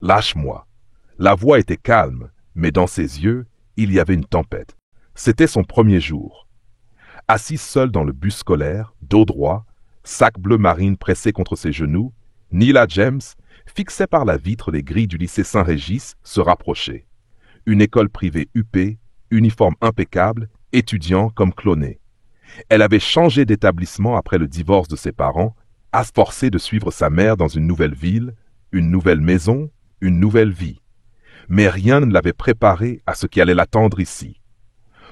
Lâche-moi. La voix était calme, mais dans ses yeux, il y avait une tempête. C'était son premier jour. Assise seule dans le bus scolaire, dos droit, sac bleu marine pressé contre ses genoux, Nila James fixait par la vitre les grilles du lycée Saint-Régis, se rapprochait. Une école privée huppée, uniforme impeccable, étudiant comme cloné. Elle avait changé d'établissement après le divorce de ses parents, à se forcer de suivre sa mère dans une nouvelle ville, une nouvelle maison, une nouvelle vie. Mais rien ne l'avait préparée à ce qui allait l'attendre ici.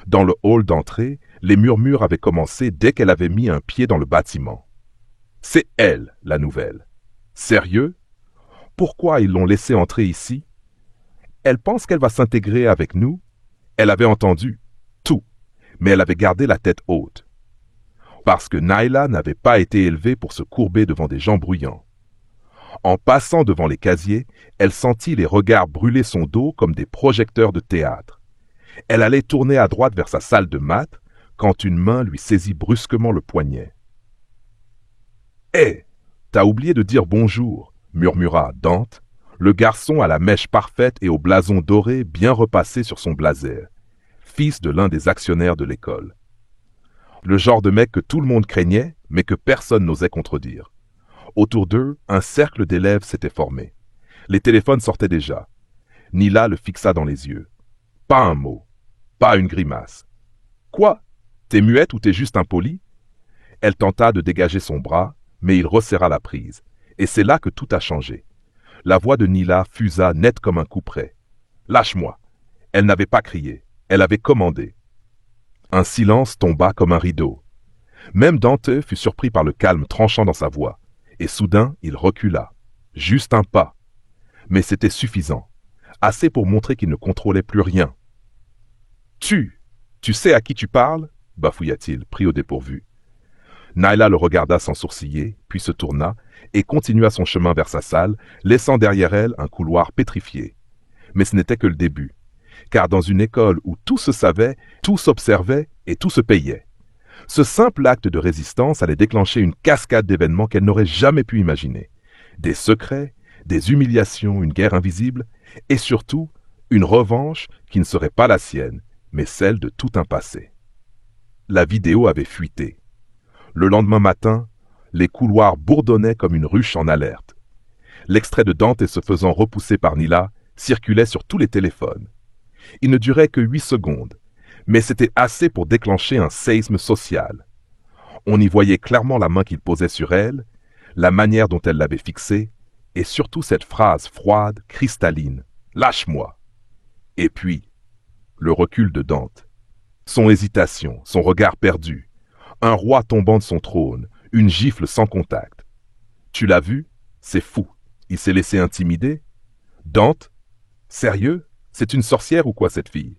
Dans le hall d'entrée, les murmures avaient commencé dès qu'elle avait mis un pied dans le bâtiment. C'est elle, la nouvelle. Sérieux? Pourquoi ils l'ont laissée entrer ici? Elle pense qu'elle va s'intégrer avec nous? Elle avait entendu tout, mais elle avait gardé la tête haute. Parce que Naila n'avait pas été élevée pour se courber devant des gens bruyants. En passant devant les casiers, elle sentit les regards brûler son dos comme des projecteurs de théâtre. Elle allait tourner à droite vers sa salle de maths quand une main lui saisit brusquement le poignet. « Hé, t'as oublié de dire bonjour » murmura Dante, le garçon à la mèche parfaite et au blason doré bien repassé sur son blazer, fils de l'un des actionnaires de l'école. Le genre de mec que tout le monde craignait, mais que personne n'osait contredire. Autour d'eux, un cercle d'élèves s'était formé. Les téléphones sortaient déjà. Nila le fixa dans les yeux. Pas un mot, pas une grimace. « Quoi? T'es muette ou t'es juste impoli ?» Elle tenta de dégager son bras, mais il resserra la prise. Et c'est là que tout a changé. La voix de Nila fusa net comme un couperet. « Lâche-moi !» Elle n'avait pas crié, elle avait commandé. Un silence tomba comme un rideau. Même Dante fut surpris par le calme tranchant dans sa voix. Et soudain, il recula. Juste un pas. Mais c'était suffisant. Assez pour montrer qu'il ne contrôlait plus rien. « Tu sais à qui tu parles ?» bafouilla-t-il, pris au dépourvu. Naila le regarda sans sourciller, puis se tourna et continua son chemin vers sa salle, laissant derrière elle un couloir pétrifié. Mais ce n'était que le début, car dans une école où tout se savait, tout s'observait et tout se payait. Ce simple acte de résistance allait déclencher une cascade d'événements qu'elle n'aurait jamais pu imaginer. Des secrets, des humiliations, une guerre invisible, et surtout, une revanche qui ne serait pas la sienne, mais celle de tout un passé. La vidéo avait fuité. Le lendemain matin, les couloirs bourdonnaient comme une ruche en alerte. L'extrait de Dante se faisant repousser par Nila circulait sur tous les téléphones. Il ne durait que 8 secondes, mais c'était assez pour déclencher un séisme social. On y voyait clairement la main qu'il posait sur elle, la manière dont elle l'avait fixée, et surtout cette phrase froide, cristalline, « Lâche-moi !» Et puis, le recul de Dante. Son hésitation, son regard perdu, un roi tombant de son trône, une gifle sans contact. Tu l'as vu? C'est fou. Il s'est laissé intimider? Dante? Sérieux? C'est une sorcière ou quoi cette fille?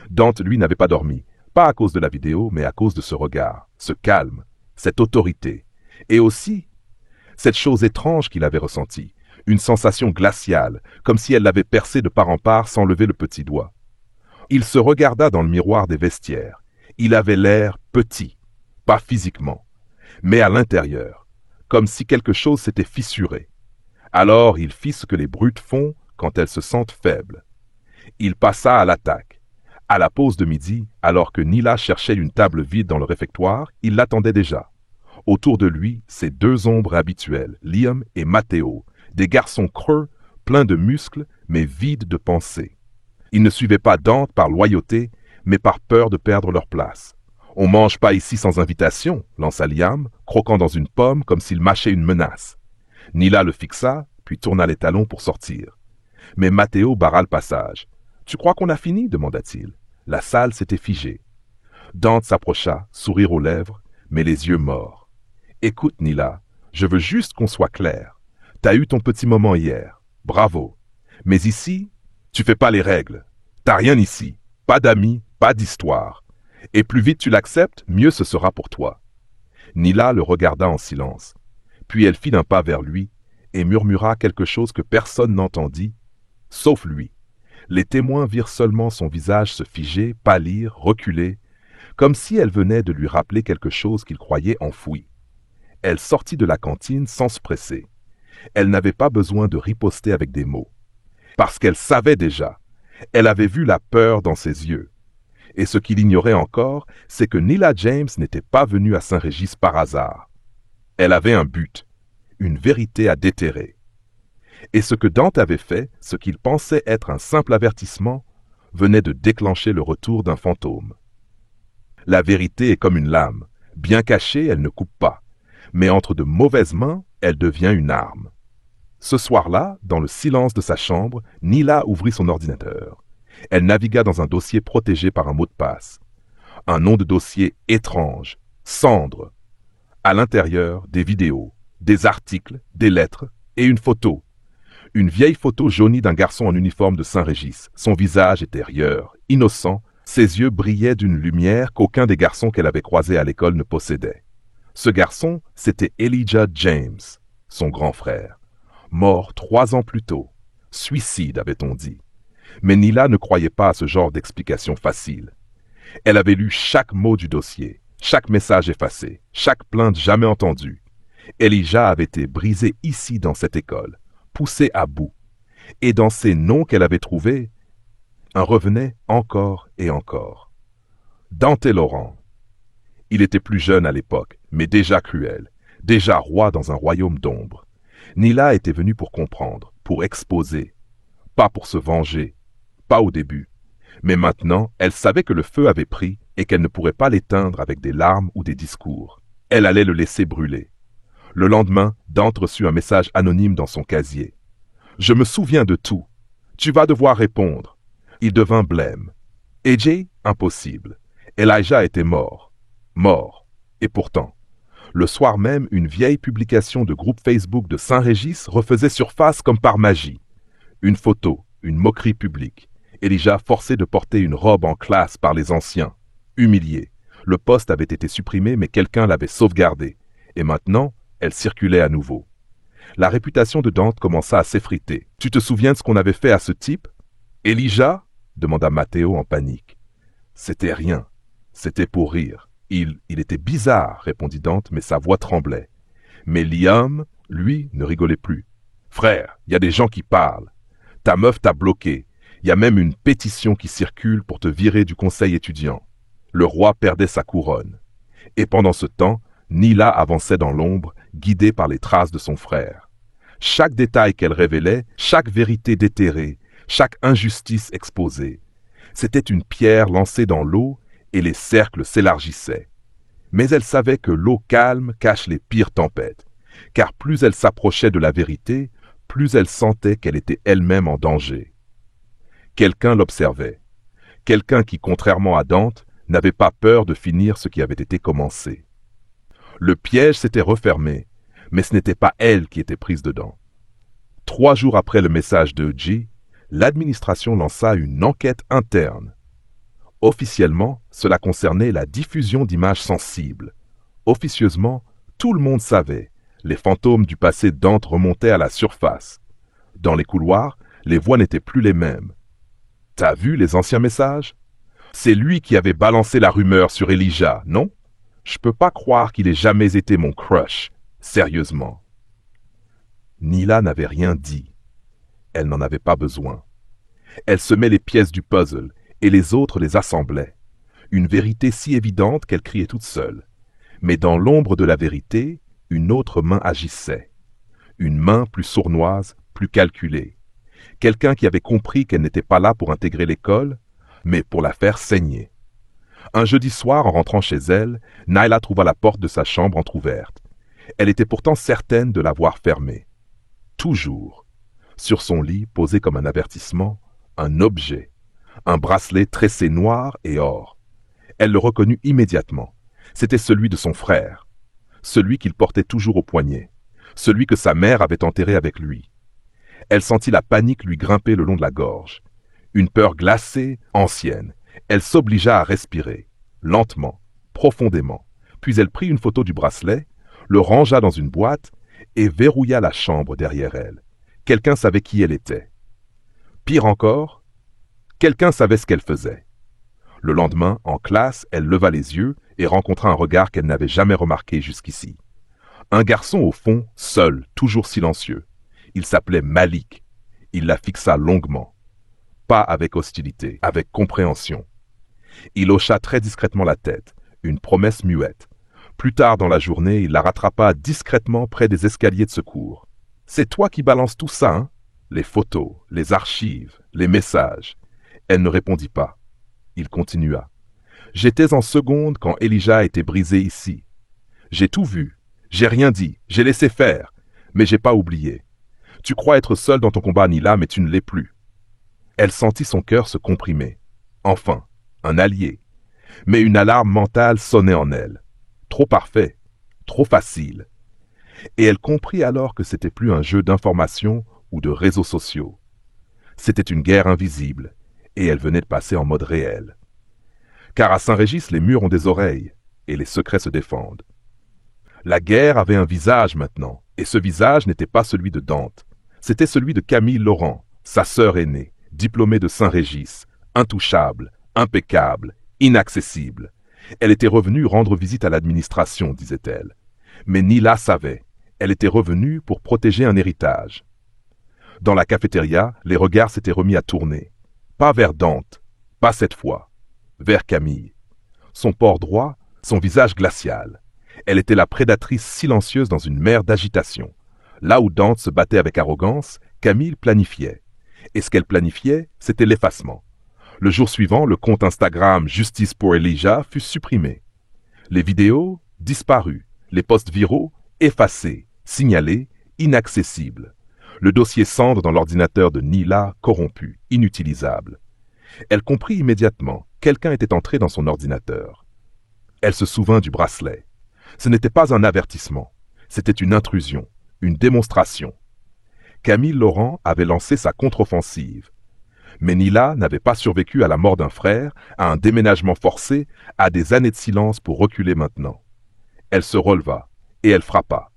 Dante, lui, n'avait pas dormi. Pas à cause de la vidéo, mais à cause de ce regard, ce calme, cette autorité. Et aussi, cette chose étrange qu'il avait ressentie, une sensation glaciale, comme si elle l'avait percé de part en part sans lever le petit doigt. Il se regarda dans le miroir des vestiaires. Il avait l'air petit, pas physiquement, mais à l'intérieur, comme si quelque chose s'était fissuré. Alors il fit ce que les brutes font quand elles se sentent faibles. Il passa à l'attaque. À la pause de midi, alors que Nila cherchait une table vide dans le réfectoire, il l'attendait déjà. Autour de lui, ses 2 ombres habituelles, Liam et Matteo, des garçons creux, pleins de muscles, mais vides de pensée. Ils ne suivaient pas Dante par loyauté, mais par peur de perdre leur place. « On mange pas ici sans invitation » lança Liam, croquant dans une pomme comme s'il mâchait une menace. Nila le fixa, puis tourna les talons pour sortir. Mais Matteo barra le passage. « Tu crois qu'on a fini » demanda-t-il. La salle s'était figée. Dante s'approcha, sourire aux lèvres, mais les yeux morts. « Écoute, Nila, je veux juste qu'on soit clair. T'as eu ton petit moment hier. Bravo. Mais ici, tu fais pas les règles. T'as rien ici. Pas d'amis, pas d'histoire. Et plus vite tu l'acceptes, mieux ce sera pour toi. » Nila le regarda en silence. Puis elle fit d'un pas vers lui et murmura quelque chose que personne n'entendit, sauf lui. Les témoins virent seulement son visage se figer, pâlir, reculer, comme si elle venait de lui rappeler quelque chose qu'il croyait enfoui. Elle sortit de la cantine sans se presser. Elle n'avait pas besoin de riposter avec des mots. Parce qu'elle savait déjà. Elle avait vu la peur dans ses yeux. Et ce qu'il ignorait encore, c'est que Nila James n'était pas venue à Saint-Régis par hasard. Elle avait un but, une vérité à déterrer. Et ce que Dante avait fait, ce qu'il pensait être un simple avertissement, venait de déclencher le retour d'un fantôme. La vérité est comme une lame. Bien cachée, elle ne coupe pas. Mais entre de mauvaises mains, elle devient une arme. Ce soir-là, dans le silence de sa chambre, Nila ouvrit son ordinateur. Elle navigua dans un dossier protégé par un mot de passe. Un nom de dossier étrange, Cendre. À l'intérieur, des vidéos, des articles, des lettres et une photo. Une vieille photo jaunie d'un garçon en uniforme de Saint-Régis. Son visage était rieur, innocent, ses yeux brillaient d'une lumière qu'aucun des garçons qu'elle avait croisés à l'école ne possédait. Ce garçon, c'était Elijah James, son grand frère. Mort 3 ans plus tôt. Suicide, avait-on dit. Mais Nila ne croyait pas à ce genre d'explication facile. Elle avait lu chaque mot du dossier, chaque message effacé, chaque plainte jamais entendue. Elijah avait été brisé ici dans cette école, poussé à bout. Et dans ces noms qu'elle avait trouvés, un revenait encore et encore. Dante Laurent. Il était plus jeune à l'époque, mais déjà cruel, déjà roi dans un royaume d'ombre. Nila était venue pour comprendre, pour exposer, pas pour se venger, pas au début. Mais maintenant, elle savait que le feu avait pris et qu'elle ne pourrait pas l'éteindre avec des larmes ou des discours. Elle allait le laisser brûler. Le lendemain, Dante reçut un message anonyme dans son casier. « Je me souviens de tout. Tu vas devoir répondre. » Il devint blême. AJ, impossible. Elijah était mort. Mort. Et pourtant, le soir même, une vieille publication de groupe Facebook de Saint-Régis refaisait surface comme par magie. Une photo, une moquerie publique. Elijah forcé de porter une robe en classe par les anciens. Humilié. Le poste avait été supprimé, mais quelqu'un l'avait sauvegardé. Et maintenant, elle circulait à nouveau. La réputation de Dante commença à s'effriter. « Tu te souviens de ce qu'on avait fait à ce type ?»« Elijah ?» demanda Matteo en panique. « C'était rien. C'était pour rire. Il était bizarre, répondit Dante, mais sa voix tremblait. Mais Liam, lui, ne rigolait plus. Frère, il y a des gens qui parlent. Ta meuf t'a bloqué. Il y a même une pétition qui circule pour te virer du conseil étudiant. Le roi perdait sa couronne. Et pendant ce temps, Nila avançait dans l'ombre, guidée par les traces de son frère. Chaque détail qu'elle révélait, chaque vérité déterrée, chaque injustice exposée. C'était une pierre lancée dans l'eau et les cercles s'élargissaient. Mais elle savait que l'eau calme cache les pires tempêtes, car plus elle s'approchait de la vérité, plus elle sentait qu'elle était elle-même en danger. Quelqu'un l'observait, quelqu'un qui, contrairement à Dante, n'avait pas peur de finir ce qui avait été commencé. Le piège s'était refermé, mais ce n'était pas elle qui était prise dedans. 3 jours après le message de G, l'administration lança une enquête interne. Officiellement, cela concernait la diffusion d'images sensibles. Officieusement, tout le monde savait. Les fantômes du passé de Dante remontaient à la surface. Dans les couloirs, les voix n'étaient plus les mêmes. « T'as vu les anciens messages? C'est lui qui avait balancé la rumeur sur Elijah, non? Je peux pas croire qu'il ait jamais été mon crush. Sérieusement. » Nila n'avait rien dit. Elle n'en avait pas besoin. Elle semait les pièces du puzzle, et les autres les assemblaient. Une vérité si évidente qu'elle criait toute seule. Mais dans l'ombre de la vérité, une autre main agissait. Une main plus sournoise, plus calculée. Quelqu'un qui avait compris qu'elle n'était pas là pour intégrer l'école, mais pour la faire saigner. Un jeudi soir, en rentrant chez elle, Nila trouva la porte de sa chambre entr'ouverte. Elle était pourtant certaine de l'avoir fermée. Toujours. Sur son lit, posé comme un avertissement, un objet. Un bracelet tressé noir et or. Elle le reconnut immédiatement. C'était celui de son frère. Celui qu'il portait toujours au poignet. Celui que sa mère avait enterré avec lui. Elle sentit la panique lui grimper le long de la gorge. Une peur glacée, ancienne. Elle s'obligea à respirer, lentement, profondément. Puis elle prit une photo du bracelet, le rangea dans une boîte et verrouilla la chambre derrière elle. Quelqu'un savait qui elle était. Pire encore, quelqu'un savait ce qu'elle faisait. Le lendemain, en classe, elle leva les yeux et rencontra un regard qu'elle n'avait jamais remarqué jusqu'ici. Un garçon au fond, seul, toujours silencieux. Il s'appelait Malik. Il la fixa longuement. Pas avec hostilité, avec compréhension. Il hocha très discrètement la tête, une promesse muette. Plus tard dans la journée, il la rattrapa discrètement près des escaliers de secours. « C'est toi qui balances tout ça, hein? Les photos, les archives, les messages. » Elle ne répondit pas. Il continua. « J'étais en seconde quand Elijah a été brisé ici. J'ai tout vu. J'ai rien dit. J'ai laissé faire. Mais j'ai pas oublié. Tu crois être seul dans ton combat, Nila, mais tu ne l'es plus. » Elle sentit son cœur se comprimer. Enfin, un allié. Mais une alarme mentale sonnait en elle. Trop parfait, trop facile. Et elle comprit alors que c'était plus un jeu d'information ou de réseaux sociaux. C'était une guerre invisible, et elle venait de passer en mode réel. Car à Saint-Régis, les murs ont des oreilles, et les secrets se défendent. La guerre avait un visage maintenant, et ce visage n'était pas celui de Dante. C'était celui de Camille Laurent, sa sœur aînée, diplômée de Saint-Régis, intouchable, impeccable, inaccessible. Elle était revenue rendre visite à l'administration, disait-elle. Mais Nila savait, elle était revenue pour protéger un héritage. Dans la cafétéria, les regards s'étaient remis à tourner. Pas vers Dante, pas cette fois, vers Camille. Son port droit, son visage glacial. Elle était la prédatrice silencieuse dans une mer d'agitation. Là où Dante se battait avec arrogance, Camille planifiait. Et ce qu'elle planifiait, c'était l'effacement. Le jour suivant, le compte Instagram Justice pour Elijah fut supprimé. Les vidéos, disparues. Les posts viraux, effacés, signalés, inaccessibles. Le dossier cendre dans l'ordinateur de Nila, corrompu, inutilisable. Elle comprit immédiatement, quelqu'un était entré dans son ordinateur. Elle se souvint du bracelet. Ce n'était pas un avertissement, c'était une intrusion, une démonstration. Camille Laurent avait lancé sa contre-offensive. Mais Nila n'avait pas survécu à la mort d'un frère, à un déménagement forcé, à des années de silence pour reculer maintenant. Elle se releva, et elle frappa.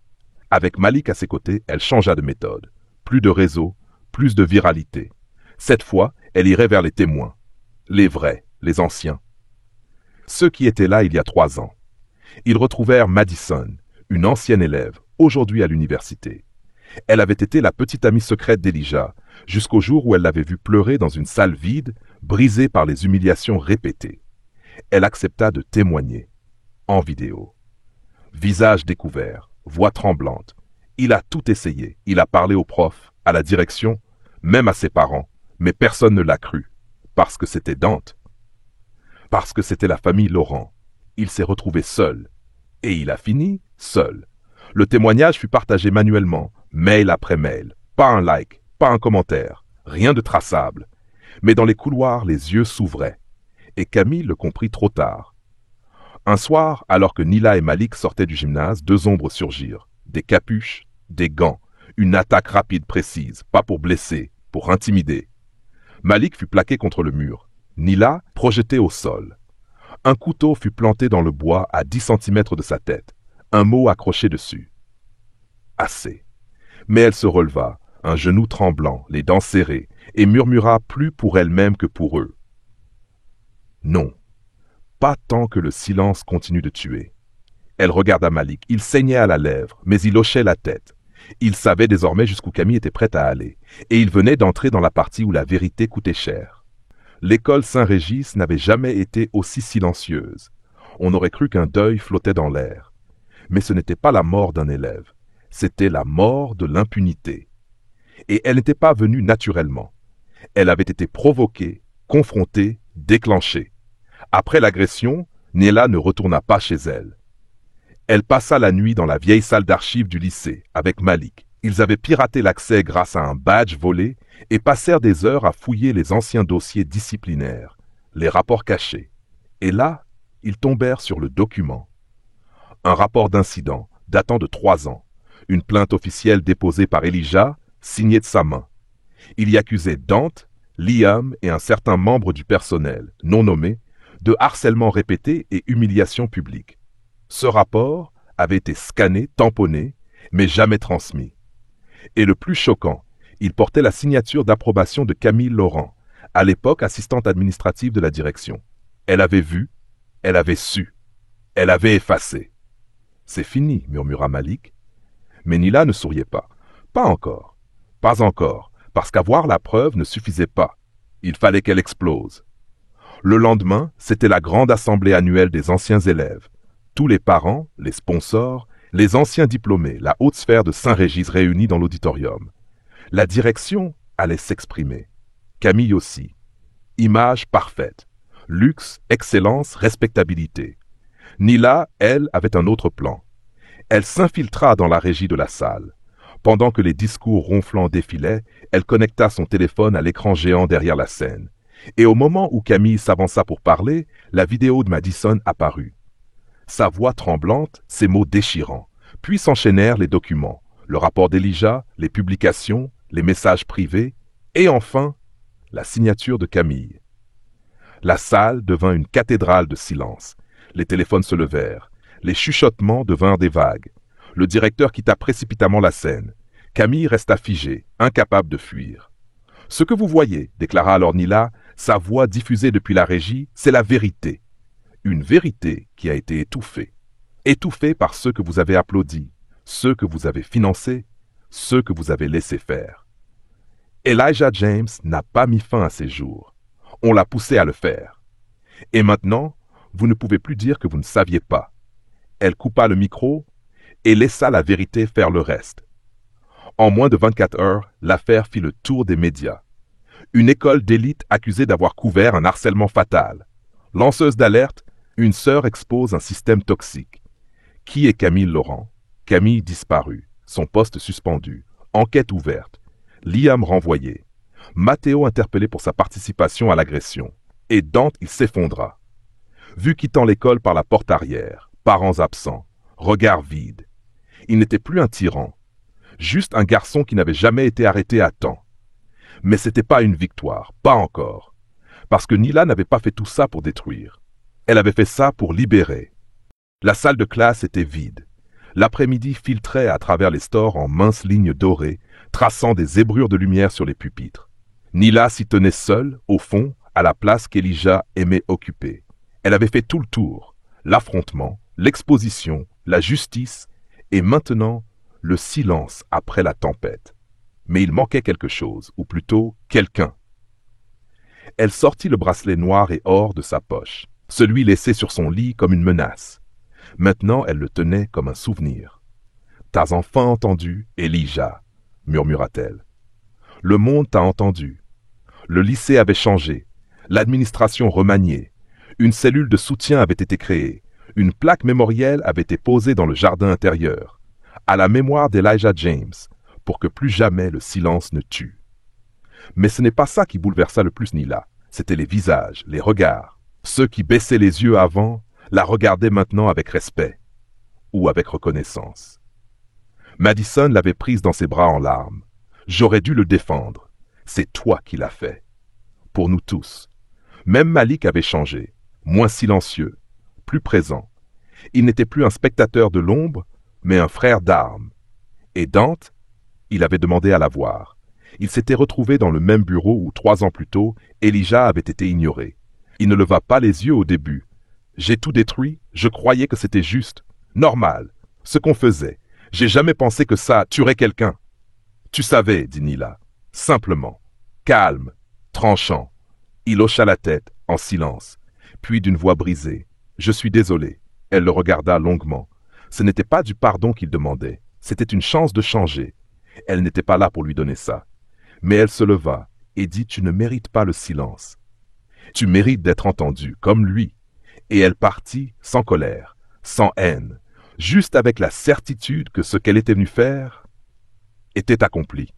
Avec Malik à ses côtés, elle changea de méthode. Plus de réseau, plus de viralité. Cette fois, elle irait vers les témoins. Les vrais, les anciens. Ceux qui étaient là il y a 3 ans. Ils retrouvèrent Madison, une ancienne élève, aujourd'hui à l'université. Elle avait été la petite amie secrète d'Elijah, jusqu'au jour où elle l'avait vue pleurer dans une salle vide, brisée par les humiliations répétées. Elle accepta de témoigner, en vidéo. Visage découvert, voix tremblante. Il a tout essayé. Il a parlé au prof, à la direction, même à ses parents, mais personne ne l'a cru, parce que c'était Dante. Parce que c'était la famille Laurent. Il s'est retrouvé seul. Et il a fini seul. Le témoignage fut partagé manuellement, mail après mail. Pas un like, pas un commentaire, rien de traçable. Mais dans les couloirs, les yeux s'ouvraient. Et Camille le comprit trop tard. Un soir, alors que Nila et Malik sortaient du gymnase, 2 ombres surgirent. Des capuches, des gants, une attaque rapide précise, pas pour blesser, pour intimider. Malik fut plaqué contre le mur. Nila, projetée au sol. Un couteau fut planté dans le bois à 10 centimètres de sa tête. Un mot accroché dessus. Assez. Mais elle se releva, un genou tremblant, les dents serrées, et murmura plus pour elle-même que pour eux. Non, pas tant que le silence continue de tuer. Elle regarda Malik, il saignait à la lèvre, mais il hochait la tête. Il savait désormais jusqu'où Camille était prête à aller, et il venait d'entrer dans la partie où la vérité coûtait cher. L'école Saint-Régis n'avait jamais été aussi silencieuse. On aurait cru qu'un deuil flottait dans l'air. Mais ce n'était pas la mort d'un élève, c'était la mort de l'impunité. Et elle n'était pas venue naturellement. Elle avait été provoquée, confrontée, déclenchée. Après l'agression, Nila ne retourna pas chez elle. Elle passa la nuit dans la vieille salle d'archives du lycée, avec Malik. Ils avaient piraté l'accès grâce à un badge volé et passèrent des heures à fouiller les anciens dossiers disciplinaires, les rapports cachés. Et là, ils tombèrent sur le document. Un rapport d'incident datant de 3 ans, une plainte officielle déposée par Elijah, signée de sa main. Il y accusait Dante, Liam et un certain membre du personnel, non nommé, de harcèlement répété et humiliation publique. Ce rapport avait été scanné, tamponné, mais jamais transmis. Et le plus choquant, il portait la signature d'approbation de Camille Laurent, à l'époque assistante administrative de la direction. Elle avait vu, elle avait su, elle avait effacé. « C'est fini » murmura Malik. Mais Nila ne souriait pas. « Pas encore, parce qu'avoir la preuve ne suffisait pas. Il fallait qu'elle explose. Le lendemain, c'était la grande assemblée annuelle des anciens élèves. Tous les parents, les sponsors, les anciens diplômés, la haute sphère de Saint-Régis réunis dans l'auditorium. La direction allait s'exprimer. Camille aussi. Image parfaite. Luxe, excellence, respectabilité. Nila, elle, avait un autre plan. Elle s'infiltra dans la régie de la salle. Pendant que les discours ronflants défilaient, elle connecta son téléphone à l'écran géant derrière la scène. Et au moment où Camille s'avança pour parler, la vidéo de Madison apparut. Sa voix tremblante, ses mots déchirants. Puis s'enchaînèrent les documents, le rapport d'Elijah, les publications, les messages privés, et enfin, la signature de Camille. La salle devint une cathédrale de silence. Les téléphones se levèrent. Les chuchotements devinrent des vagues. Le directeur quitta précipitamment la scène. Camille resta figée, incapable de fuir. « Ce que vous voyez, déclara alors Nila, sa voix diffusée depuis la régie, c'est la vérité. Une vérité qui a été étouffée. Étouffée par ceux que vous avez applaudis, ceux que vous avez financés, ceux que vous avez laissés faire. Elijah James n'a pas mis fin à ses jours. On l'a poussé à le faire. Et maintenant, vous ne pouvez plus dire que vous ne saviez pas. » Elle coupa le micro et laissa la vérité faire le reste. En moins de 24 heures, l'affaire fit le tour des médias. Une école d'élite accusée d'avoir couvert un harcèlement fatal. Lanceuse d'alerte, une sœur expose un système toxique. Qui est Camille Laurent? Camille disparue, son poste suspendu, enquête ouverte, Liam renvoyé, Matteo interpellé pour sa participation à l'agression, et Dante il s'effondra. Vu quittant l'école par la porte arrière, parents absents, regard vide. Il n'était plus un tyran, juste un garçon qui n'avait jamais été arrêté à temps. Mais c'était pas une victoire, pas encore, parce que Nila n'avait pas fait tout ça pour détruire. Elle avait fait ça pour libérer. La salle de classe était vide. L'après-midi filtrait à travers les stores en minces lignes dorées, traçant des zébrures de lumière sur les pupitres. Nila s'y tenait seule, au fond, à la place qu'Elijah aimait occuper. Elle avait fait tout le tour, l'affrontement, l'exposition, la justice, et maintenant, le silence après la tempête. Mais il manquait quelque chose, ou plutôt quelqu'un. Elle sortit le bracelet noir et or de sa poche, celui laissé sur son lit comme une menace. Maintenant, elle le tenait comme un souvenir. « T'as enfin entendu, Elijah, » murmura-t-elle. « Le monde t'a entendu. Le lycée avait changé, l'administration remaniée, une cellule de soutien avait été créée, une plaque mémorielle avait été posée dans le jardin intérieur, à la mémoire d'Elijah James, pour que plus jamais le silence ne tue. Mais ce n'est pas ça qui bouleversa le plus Nila, c'était les visages, les regards. Ceux qui baissaient les yeux avant la regardaient maintenant avec respect, ou avec reconnaissance. Madison l'avait prise dans ses bras en larmes. « J'aurais dû le défendre. C'est toi qui l'as fait. » Pour nous tous. Même Malik avait changé, moins silencieux, plus présent. Il n'était plus un spectateur de l'ombre, mais un frère d'armes. Et Dante, il avait demandé à la voir. Il s'était retrouvé dans le même bureau où 3 ans plus tôt, Elijah avait été ignoré. Il ne leva pas les yeux au début. « J'ai tout détruit, je croyais que c'était juste, normal, ce qu'on faisait. J'ai jamais pensé que ça tuerait quelqu'un. » « Tu savais, dit Nila, simplement, calme, tranchant. » Il hocha la tête, en silence. Puis d'une voix brisée, « Je suis désolé. » Elle le regarda longuement. Ce n'était pas du pardon qu'il demandait, c'était une chance de changer. Elle n'était pas là pour lui donner ça. Mais elle se leva et dit « Tu ne mérites pas le silence. Tu mérites d'être entendu, comme lui. » Et elle partit sans colère, sans haine, juste avec la certitude que ce qu'elle était venue faire était accompli.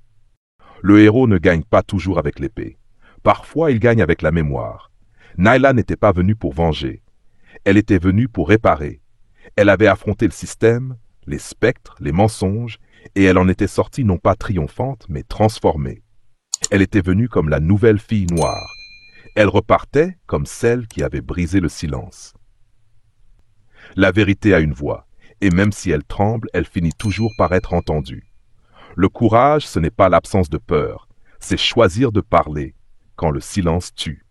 Le héros ne gagne pas toujours avec l'épée. Parfois, il gagne avec la mémoire. Naila n'était pas venue pour venger. Elle était venue pour réparer. Elle avait affronté le système, les spectres, les mensonges, et elle en était sortie non pas triomphante, mais transformée. Elle était venue comme la nouvelle fille noire. Elle repartait comme celle qui avait brisé le silence. La vérité a une voix, et même si elle tremble, elle finit toujours par être entendue. Le courage, ce n'est pas l'absence de peur, c'est choisir de parler quand le silence tue.